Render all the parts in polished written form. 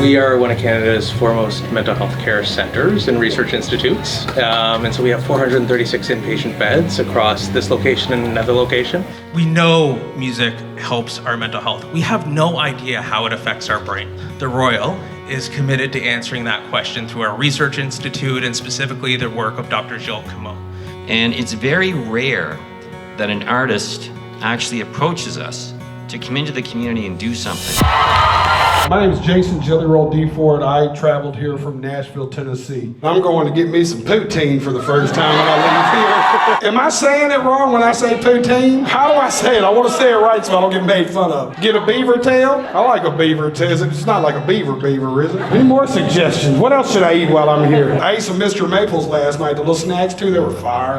We are one of Canada's foremost mental health care centres and research institutes. And so we have 436 inpatient beds across this location and another location. We know music helps our mental health. We have no idea how it affects our brain. The Royal is committed to answering that question through our research institute and specifically the work of Dr. Gilles Comeau. And it's very rare that an artist actually approaches us to come into the community and do something. My name is Jason Jelly Roll D. Ford. I traveled here from Nashville, Tennessee. I'm going to get me some poutine for the first time when I leave here. Am I saying it wrong when I say poutine? How do I say it? I want to say it right so I don't get made fun of. Get a beaver tail? I like a beaver tail. It's not like a beaver, is it? Any more suggestions? What else should I eat while I'm here? I ate some Mr. Maples last night. The little snacks too, they were fire.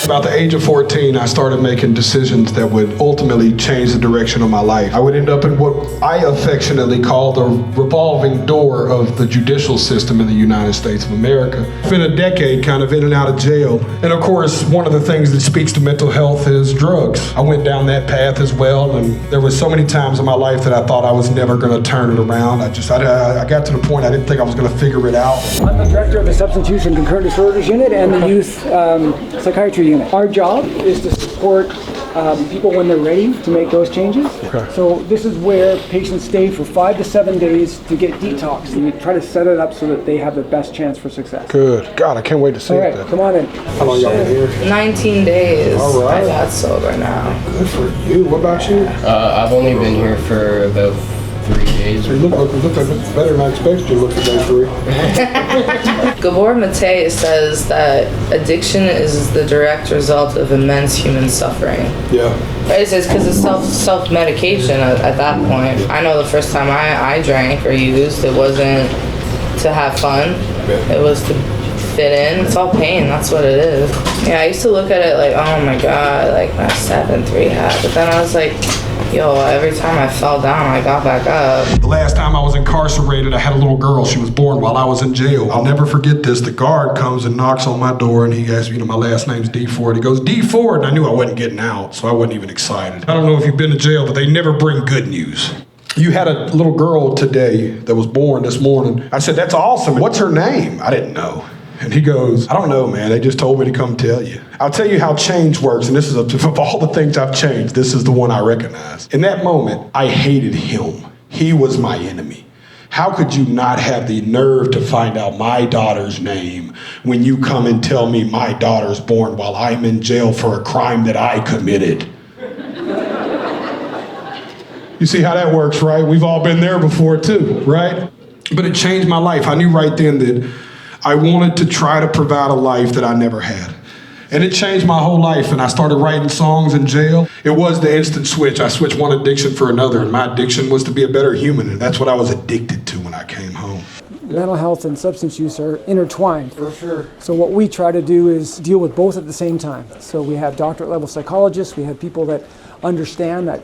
About the age of 14, I started making decisions that would ultimately change the direction of my life. I would end up in what I affectionately call the revolving door of the judicial system in the United States of America. Spent a decade kind of in and out of jail. And of course, one of the things that speaks to mental health is drugs. I went down that path as well, and there were so many times in my life that I thought I was never going to turn it around. I got to the point I didn't think I was going to figure it out. I'm the director of the Substance Use and Concurrent Disorders Unit and the Youth Psychiatry Unit. Our job is to support people when they're ready to make those changes. Okay. So this is where patients stay for 5 to 7 days to get detoxed. And we try to set it up so that they have the best chance for success. Good. God, I can't wait to see All right, it. come on in. How long y'all been here? 19 days. All right. I got sober now. Good for you. What about you? I've only been here for about 3 days. You look better than I expected you to look for day 3. Gabor Mate says that addiction is the direct result of immense human suffering. Yeah. It's because it's self-medication at that point. I know the first time I drank or used, it wasn't to have fun. It was to fit in. It's all pain. That's what it is. Yeah, I used to look at it like, oh my God, like my 7th rehab. But then I was like, yo, every time I fell down, I got back up. The last time I was incarcerated, I had a little girl. She was born while I was in jail. I'll never forget this. The guard comes and knocks on my door, and he asks me, my last name's D. Ford. He goes, D. Ford, and I knew I wasn't getting out, so I wasn't even excited. I don't know if you've been to jail, but they never bring good news. You had a little girl today that was born this morning. I said, that's awesome. What's her name? I didn't know. And he goes, I don't know, man. They just told me to come tell you. I'll tell you how change works, and this is of all the things I've changed, this is the one I recognize. In that moment, I hated him. He was my enemy. How could you not have the nerve to find out my daughter's name when you come and tell me my daughter's born while I'm in jail for a crime that I committed? You see how that works, right? We've all been there before too, right? But it changed my life. I knew right then that I wanted to try to provide a life that I never had. And it changed my whole life, and I started writing songs in jail. It was the instant switch. I switched one addiction for another, and my addiction was to be a better human, and that's what I was addicted to when I came home. Mental health and substance use are intertwined. For sure. So what we try to do is deal with both at the same time. So we have doctorate level psychologists, we have people that understand that,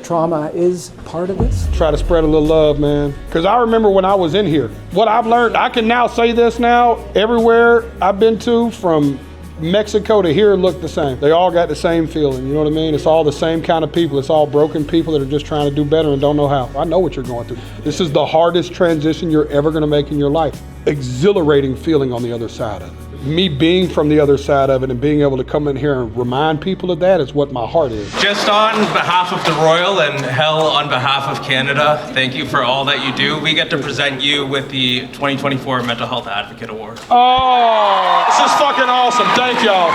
trauma is part of this. Try to spread a little love, man. Because I remember when I was in here, what I've learned, I can now say this now, everywhere I've been to, from Mexico to here, look the same. They all got the same feeling, you know what I mean? It's all the same kind of people. It's all broken people that are just trying to do better and don't know how. I know what you're going through. This is the hardest transition you're ever gonna make in your life. Exhilarating feeling on the other side of it. Me being from the other side of it and being able to come in here and remind people of that is what my heart is. Just on behalf of the Royal and Hell on behalf of Canada, thank you for all that you do. We get to present you with the 2024 Mental Health Advocate Award. Oh, this is fucking awesome. Thank y'all.